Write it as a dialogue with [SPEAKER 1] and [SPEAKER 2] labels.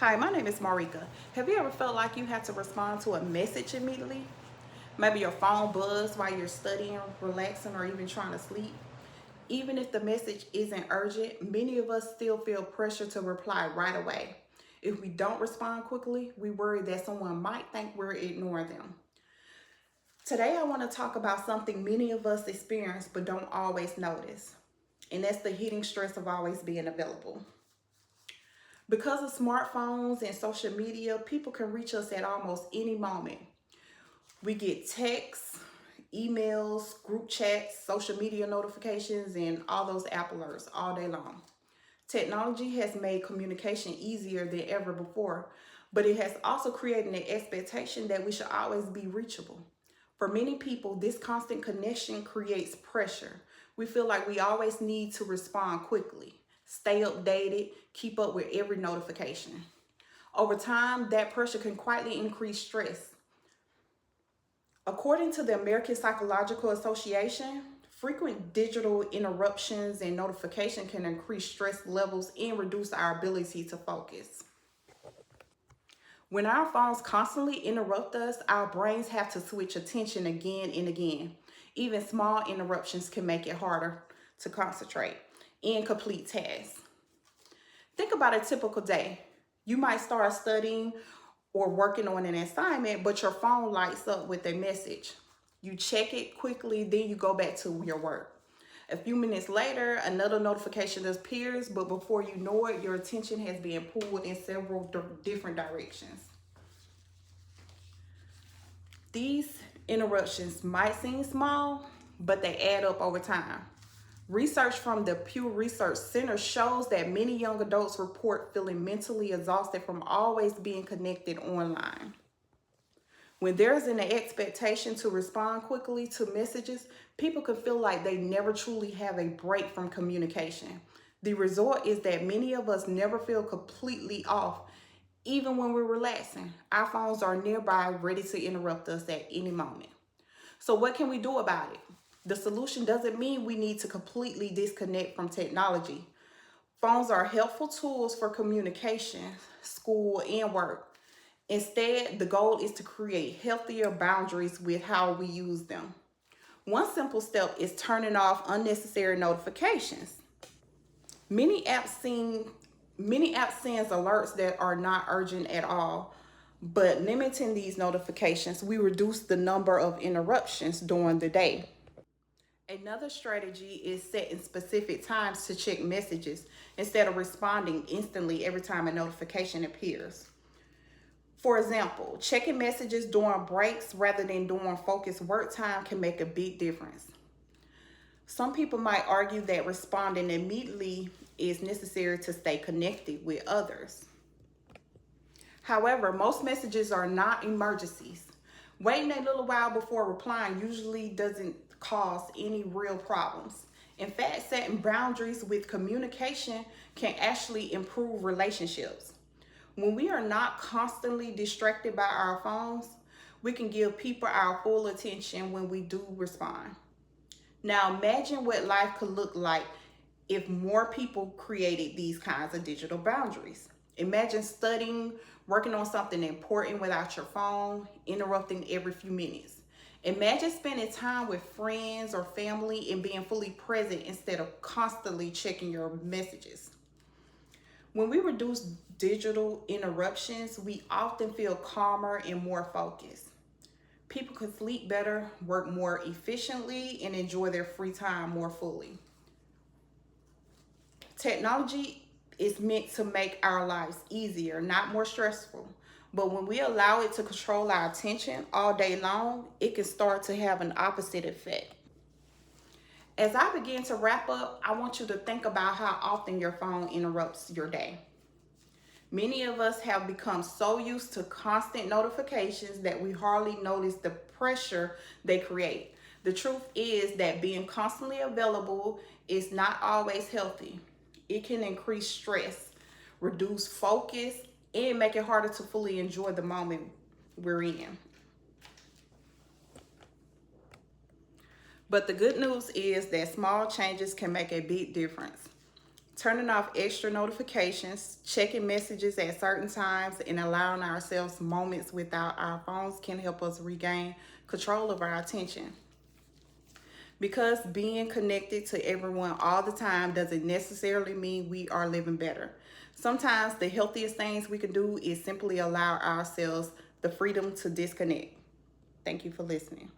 [SPEAKER 1] Hi, my name is Marika. Have you ever felt like you had to respond to a message immediately? Maybe your phone buzzed while you're studying, relaxing, or even trying to sleep. Even if the message isn't urgent, many of us still feel pressure to reply right away. If we don't respond quickly, we worry that someone might think we're ignoring them. Today, I want to talk about something many of us experience but don't always notice, and that's the hidden stress of always being available. Because of smartphones and social media, people can reach us at almost any moment. We get texts, emails, group chats, social media notifications, and all those app alerts all day long. Technology has made communication easier than ever before, but it has also created an expectation that we should always be reachable. For many people, this constant connection creates pressure. We feel like we always need to respond quickly, stay updated, keep up with every notification. Over time, that pressure can quietly increase stress. According to the American Psychological Association, frequent digital interruptions and notification can increase stress levels and reduce our ability to focus. When our phones constantly interrupt us, our brains have to switch attention again and again. Even small interruptions can make it harder to concentrate and complete tasks. Think about a typical day. You might start studying or working on an assignment, but your phone lights up with a message. You check it quickly, then you go back to your work. A few minutes later, another notification appears, but before you know it, your attention has been pulled in several different directions. These interruptions might seem small, but they add up over time. Research from the Pew Research Center shows that many young adults report feeling mentally exhausted from always being connected online. When there's an expectation to respond quickly to messages, people can feel like they never truly have a break from communication. The result is that many of us never feel completely off, even when we're relaxing. Our phones are nearby, ready to interrupt us at any moment. So, what can we do about it? The solution doesn't mean we need to completely disconnect from technology. Phones are helpful tools for communication, school, and work. Instead, the goal is to create healthier boundaries with how we use them. One simple step is turning off unnecessary notifications. Many apps send many apps sends alerts that are not urgent at all, but limiting these notifications, we reduce the number of interruptions during the day. Another strategy is setting specific times to check messages instead of responding instantly every time a notification appears. For example, checking messages during breaks rather than during focused work time can make a big difference. Some people might argue that responding immediately is necessary to stay connected with others. However, most messages are not emergencies. Waiting a little while before replying usually doesn't cause any real problems. In fact, setting boundaries with communication can actually improve relationships. When we are not constantly distracted by our phones, we can give people our full attention when we do respond. Now, imagine what life could look like if more people created these kinds of digital boundaries. Imagine studying, working on something important without your phone, interrupting every few minutes. Imagine spending time with friends or family and being fully present instead of constantly checking your messages. When we reduce digital interruptions, we often feel calmer and more focused. People can sleep better, work more efficiently, and enjoy their free time more fully. Technology is meant to make our lives easier, not more stressful. But when we allow it to control our attention all day long, it can start to have an opposite effect. As I begin to wrap up, I want you to think about how often your phone interrupts your day. Many of us have become so used to constant notifications that we hardly notice the pressure they create. The truth is that being constantly available is not always healthy. It can increase stress, reduce focus, and make it harder to fully enjoy the moment we're in. But the good news is that small changes can make a big difference. Turning off extra notifications, checking messages at certain times, and allowing ourselves moments without our phones can help us regain control of our attention. Because being connected to everyone all the time doesn't necessarily mean we are living better. Sometimes the healthiest things we can do is simply allow ourselves the freedom to disconnect. Thank you for listening.